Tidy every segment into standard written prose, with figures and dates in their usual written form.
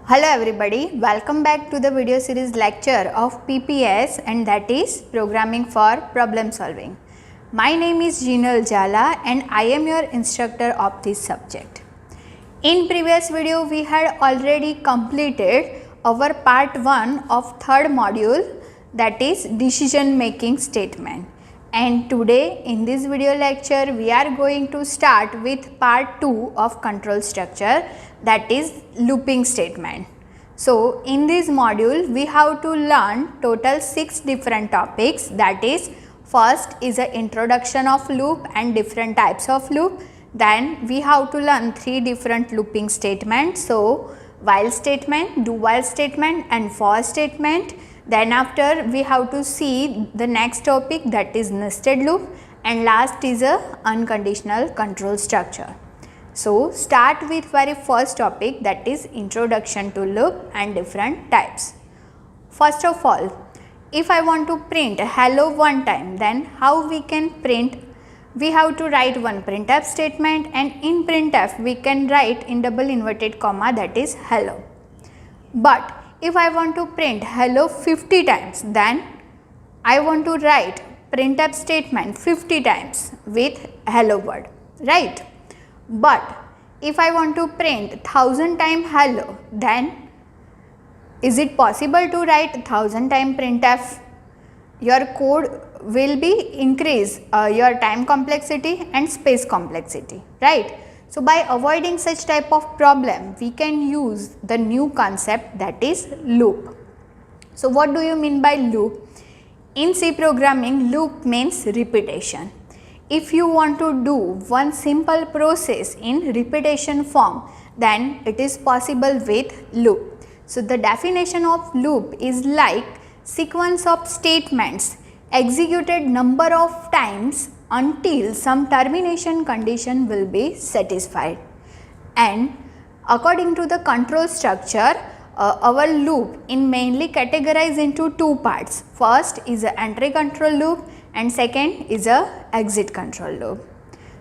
Hello everybody, welcome back to the video series lecture of PPS, and that is Programming for Problem Solving. My name is Jinal Jala and I am your instructor of this subject. In previous video we had already completed our part 1 of third module, that is decision making statement. And today in this video lecture we are going to start with part 2 of control structure, that is looping statement. So in this module we have to learn total 6 different topics, that is first is an introduction of loop and different types of loop. Then we have to learn 3 different looping statements, so while statement, do while statement and for statement. Then after we have to see the next topic, that is nested loop, and last is a unconditional control structure. So start with very first topic, that is introduction to loop and different types. First of all, if I want to print hello one time, then how we can print? We have to write one printf statement, and in printf we can write in double inverted comma, that is hello. But if I want to print hello 50 times, then I want to write printf statement 50 times with hello word, right? But if I want to print 1000 times hello, then is it possible to write 1000 times printf? Your code will be increase your time complexity and space complexity, right? So by avoiding such type of problem, we can use the new concept, that is loop. So what do you mean by loop? In C programming, loop means repetition. If you want to do one simple process in repetition form, then it is possible with loop. So the definition of loop is like sequence of statements executed number of times until some termination condition will be satisfied. And according to the control structure, our loop in mainly categorized into 2 parts. First is a entry control loop and second is a exit control loop.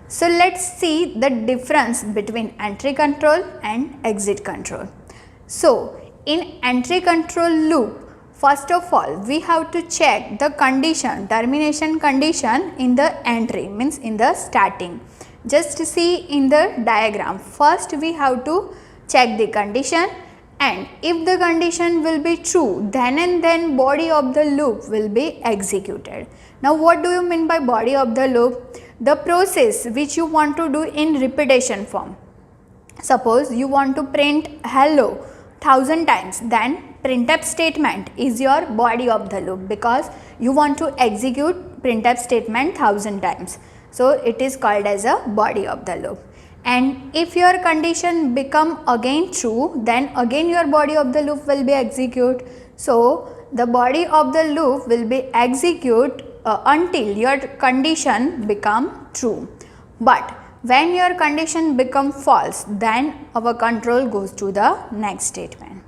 So let's see the difference between entry control and exit control. So in entry control loop, first of all we have to check the condition, termination condition in the entry, means in the starting. Just see in the diagram, first we have to check the condition, and if the condition will be true, then and then body of the loop will be executed. Now what do you mean by body of the loop? The process which you want to do in repetition form. Suppose you want to print hello 1000 times, then printf statement is your body of the loop, because you want to execute printf statement 1000 times. So it is called as a body of the loop. And if your condition become again true, then again your body of the loop will be execute. So the body of the loop will be execute until your condition become true. But when your condition become false, then our control goes to the next statement.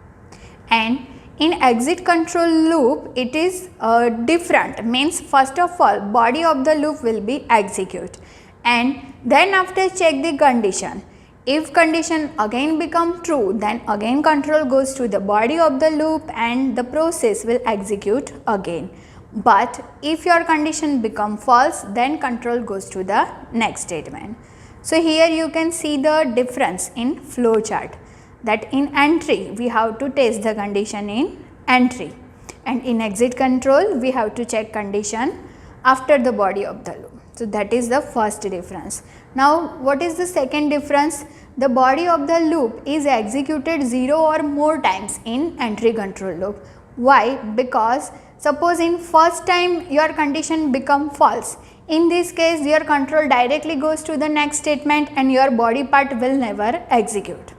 And in exit control loop it is different, means first of all body of the loop will be execute, and then after check the condition. If condition again become true, then again control goes to the body of the loop and the process will execute again. But if your condition become false, then control goes to the next statement. So here you can see the difference in flow chart, that in entry we have to test the condition in entry, and in exit control we have to check condition after the body of the loop. So that is the first difference. Now what is the second difference? The body of the loop is executed 0 or more times in entry control loop. Why? Because suppose in first time your condition become false, in this case your control directly goes to the next statement and your body part will never execute.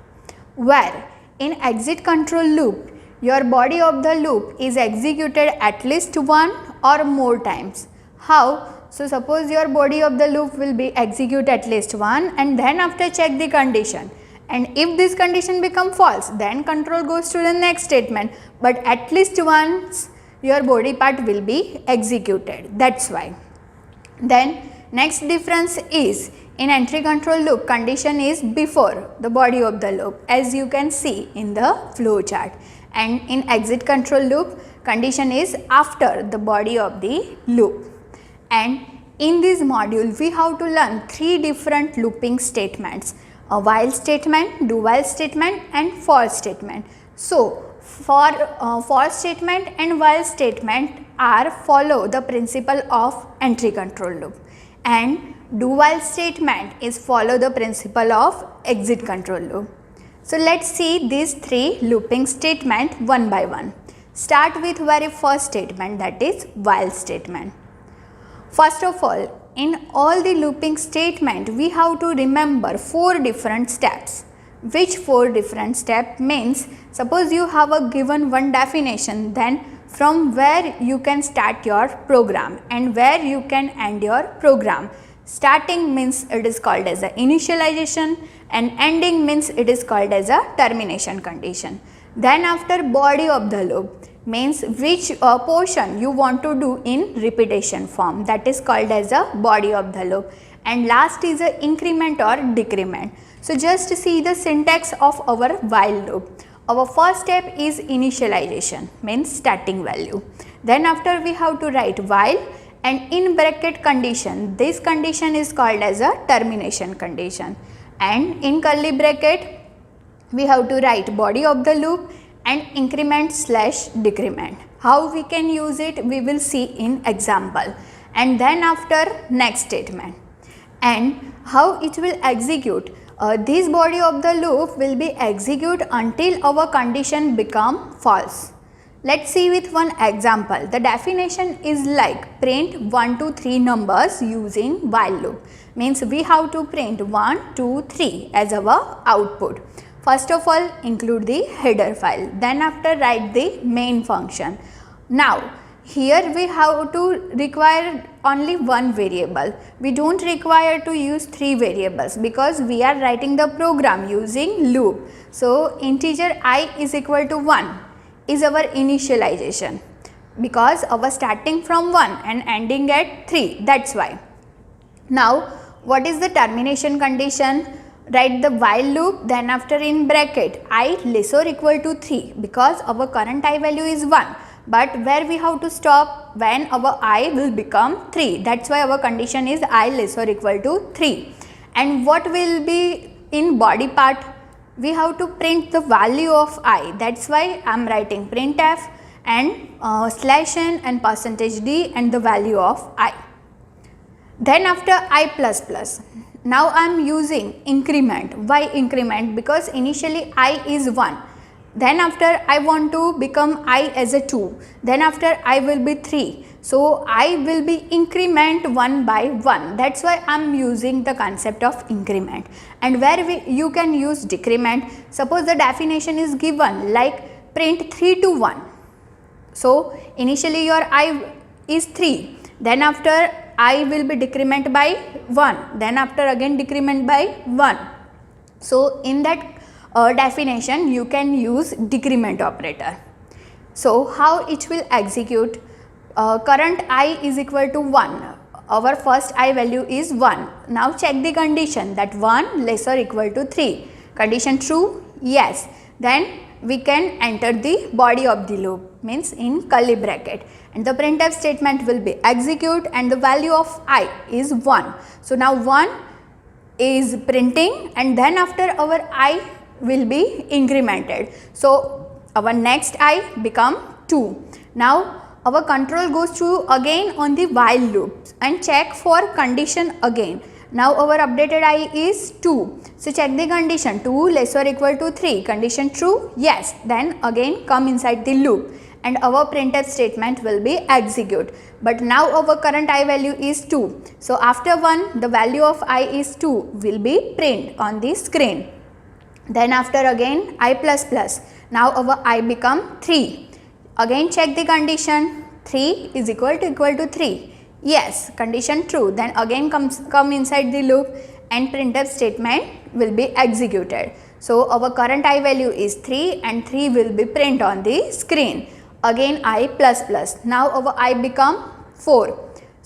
Where in exit control loop, your body of the loop is executed at least 1 or more times. How? So suppose your body of the loop will be execute at least 1, and then after check the condition, and if this condition become false, then control goes to the next statement, but at least once your body part will be executed. That's why. Then next difference is In entry control loop, condition is before the body of the loop, as you can see in the flow chart, and in exit control loop, condition is after the body of the loop. And in this module, we have to learn three different looping statements: a while statement, do while statement, and for statement. So for statement and while statement are follow the principle of entry control loop, and do while statement is follow the principle of exit control loop. So let's see these three looping statement one by one. Start with very first statement, that is while statement. First of all, in all the looping statement, we have to remember four different steps. Which four different step means, suppose you have a given one definition, then from where you can start your program and where you can end your program. Starting means it is called as a initialization, and ending means it is called as a termination condition. Then after body of the loop means which portion you want to do in repetition form, that is called as a body of the loop. And last is a increment or decrement. So just see the syntax of our while loop. Our first step is initialization, means starting value. Then after we have to write while, and in bracket condition, this condition is called as a termination condition, and in curly bracket we have to write body of the loop and increment slash decrement. How we can use it, we will see in example. And then after next statement, and how it will execute. This body of the loop will be execute until our condition become false. Let's see with one example. The definition is like print 1 to 3 numbers using while loop. Means we have to print 1, 2, 3 as our output. First of all, include the header file. Then after write the main function. Now here we have to require only one variable. We don't require to use 3 variables because we are writing the program using loop. So integer I is equal to 1 is our initialization, because our starting from 1 and ending at 3, that's why. Now what is the termination condition? Write the while loop, then after in bracket I less or equal to 3, because our current I value is 1, but where we have to stop when our I will become 3, that's why our condition is I less or equal to 3. And what will be in body part? We have to print the value of I, that's why I am writing printf and /n and %d and the value of I. Then after I++, now I am using increment. Why increment? Because initially I is 1. Then after I want to become I as a 2. Then after I will be 3. So I will be increment 1 by 1. That's why I am using the concept of increment. And where you can use decrement. Suppose the definition is given like print 3 to 1. So initially your I is 3. Then after I will be decrement by 1. Then after again decrement by 1. So in that definition you can use decrement operator. So how it will execute? Current I is equal to 1. Our first I value is 1. Now check the condition, that 1 less or equal to 3. Condition true? Yes. Then we can enter the body of the loop, means in curly bracket, and the printf statement will be execute and the value of I is 1. So now 1 is printing, and then after our I will be incremented. So our next I become 2. Now our control goes to again on the while loop and check for condition again. Now our updated I is 2. So check the condition, 2 less or equal to 3. Condition true? Yes. Then again come inside the loop and our printf statement will be execute. But now our current I value is 2. So after 1 the value of I is 2 will be print on the screen. Then after again I++. Now our I become 3. Again check the condition, 3 is equal to 3. Yes, condition true. Then again come inside the loop and printf statement will be executed. So our current I value is 3 and 3 will be print on the screen. Again I++. Now our I become 4.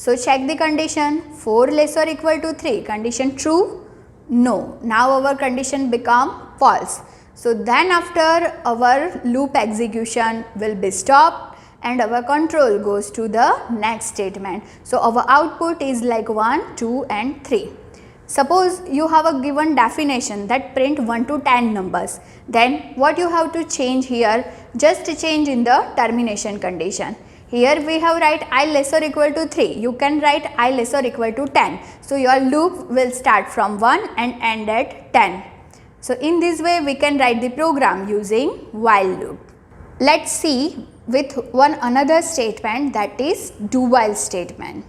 So check the condition, 4 less or equal to 3, condition true? No. Now our condition become false. So then after our loop execution will be stopped and our control goes to the next statement. So our output is like 1, 2 and 3. Suppose you have a given definition that print 1 to 10 numbers, then what you have to change here? Just change in the termination condition. Here we have write I less or equal to 3, you can write I less or equal to 10. So your loop will start from 1 and end at 10. So in this way we can write the program using while loop. Let's see with one another statement, that is do while statement.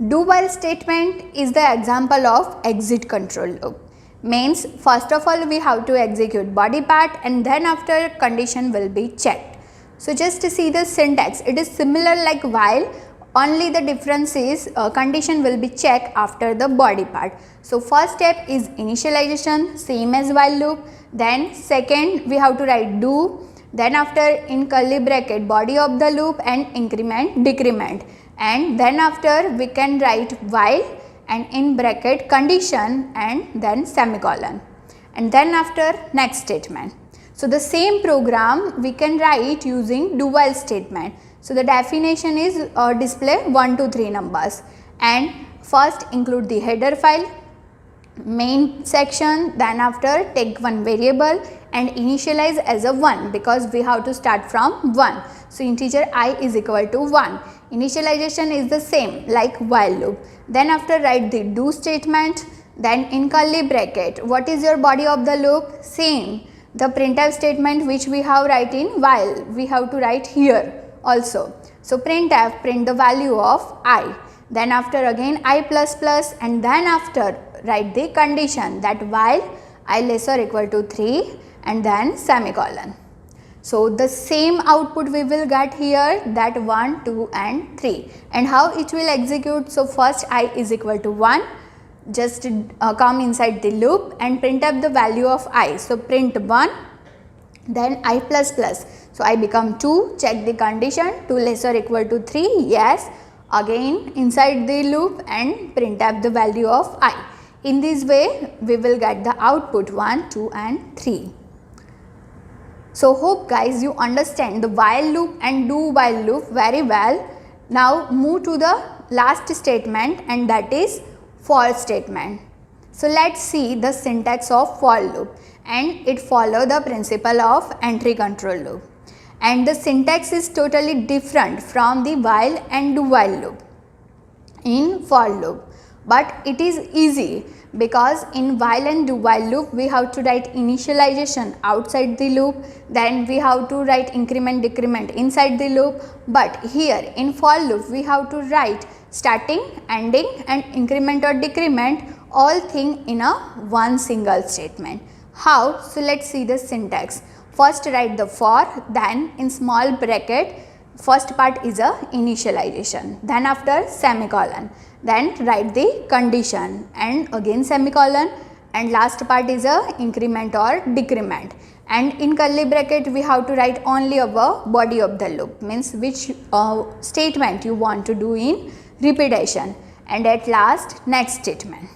Do while statement is the example of exit control loop. Means first of all we have to execute body part and then after condition will be checked. So just to see the syntax, it is similar like while, only the difference is condition will be checked after the body part. So first step is initialization, same as while loop. Then second we have to write do, then after in curly bracket body of the loop and increment decrement, and then after we can write while and in bracket condition and then semicolon, and then after next statement. So the same program we can write using do while statement. So the definition is display 1 to 3 numbers, and first include the header file, main section, then after take one variable and initialize as a 1 because we have to start from 1. So integer I is equal to 1. Initialization is the same like while loop. Then after write the do statement, then in curly bracket what is your body of the loop? Same. The printf statement which we have write in while, we have to write here also. So printf, print the value of I. Then after again I plus plus, and then after write the condition that while I less or equal to 3 and then semicolon. So the same output we will get here, that 1, 2 and 3. And how it will execute? So first I is equal to 1. Just come inside the loop and print up the value of I. So print 1, then I plus plus. So I become 2, check the condition, 2 less or equal to 3, yes. Again inside the loop and print up the value of I. In this way we will get the output 1, 2 and 3. So hope guys you understand the while loop and do while loop very well. Now move to the last statement, and that is for statement. So let's see the syntax of for loop, and it follow the principle of entry control loop, and the syntax is totally different from the while and do while loop in for loop, but it is easy because in while and do while loop we have to write initialization outside the loop, then we have to write increment decrement inside the loop, but here in for loop we have to write starting, ending and increment or decrement all thing in a one single statement. How? So let's see the syntax. First write the for, then in small bracket first part is a initialization, then after semicolon, then write the condition and again semicolon, and last part is a increment or decrement, and in curly bracket we have to write only our body of the loop, means which statement you want to do in repetition, and at last next statement.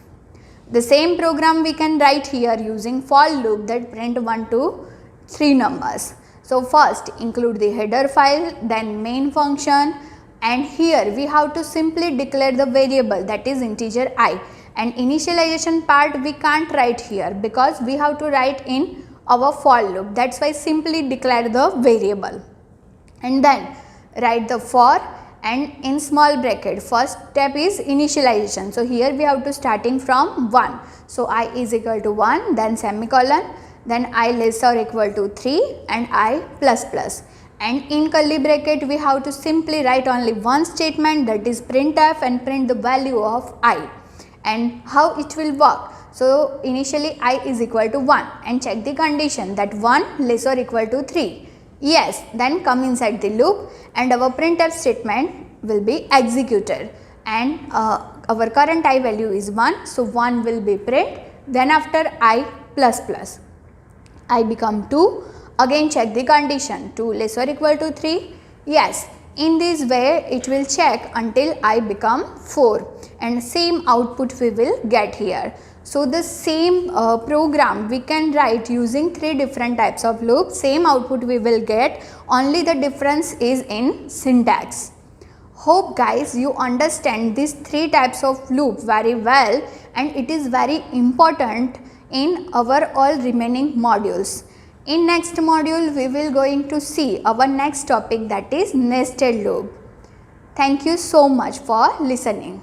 The same program we can write here using for loop that print 1 to 3 numbers. So first include the header file, then main function, and here we have to simply declare the variable that is integer I, and initialization part we can't write here because we have to write in our for loop, that's why simply declare the variable, and then write the for, and in small bracket first step is initialization. So here we have to starting from 1. So I is equal to 1, then semicolon, then I less or equal to 3 and I plus plus, and in curly bracket we have to simply write only one statement, that is printf, and print the value of I. And how it will work? So initially I is equal to 1 and check the condition that 1 less or equal to 3. Yes, then come inside the loop and our printf statement will be executed, and our current I value is 1, so 1 will be print, then after I plus plus, I become 2, again check the condition 2 less or equal to 3, yes, In this way it will check until I become 4 and same output we will get here. So the same program we can write using 3 different types of loops, same output we will get, only the difference is in syntax. Hope guys you understand these 3 types of loop very well, and it is very important in our all remaining modules. In next module we will going to see our next topic, that is nested loop. Thank you so much for listening.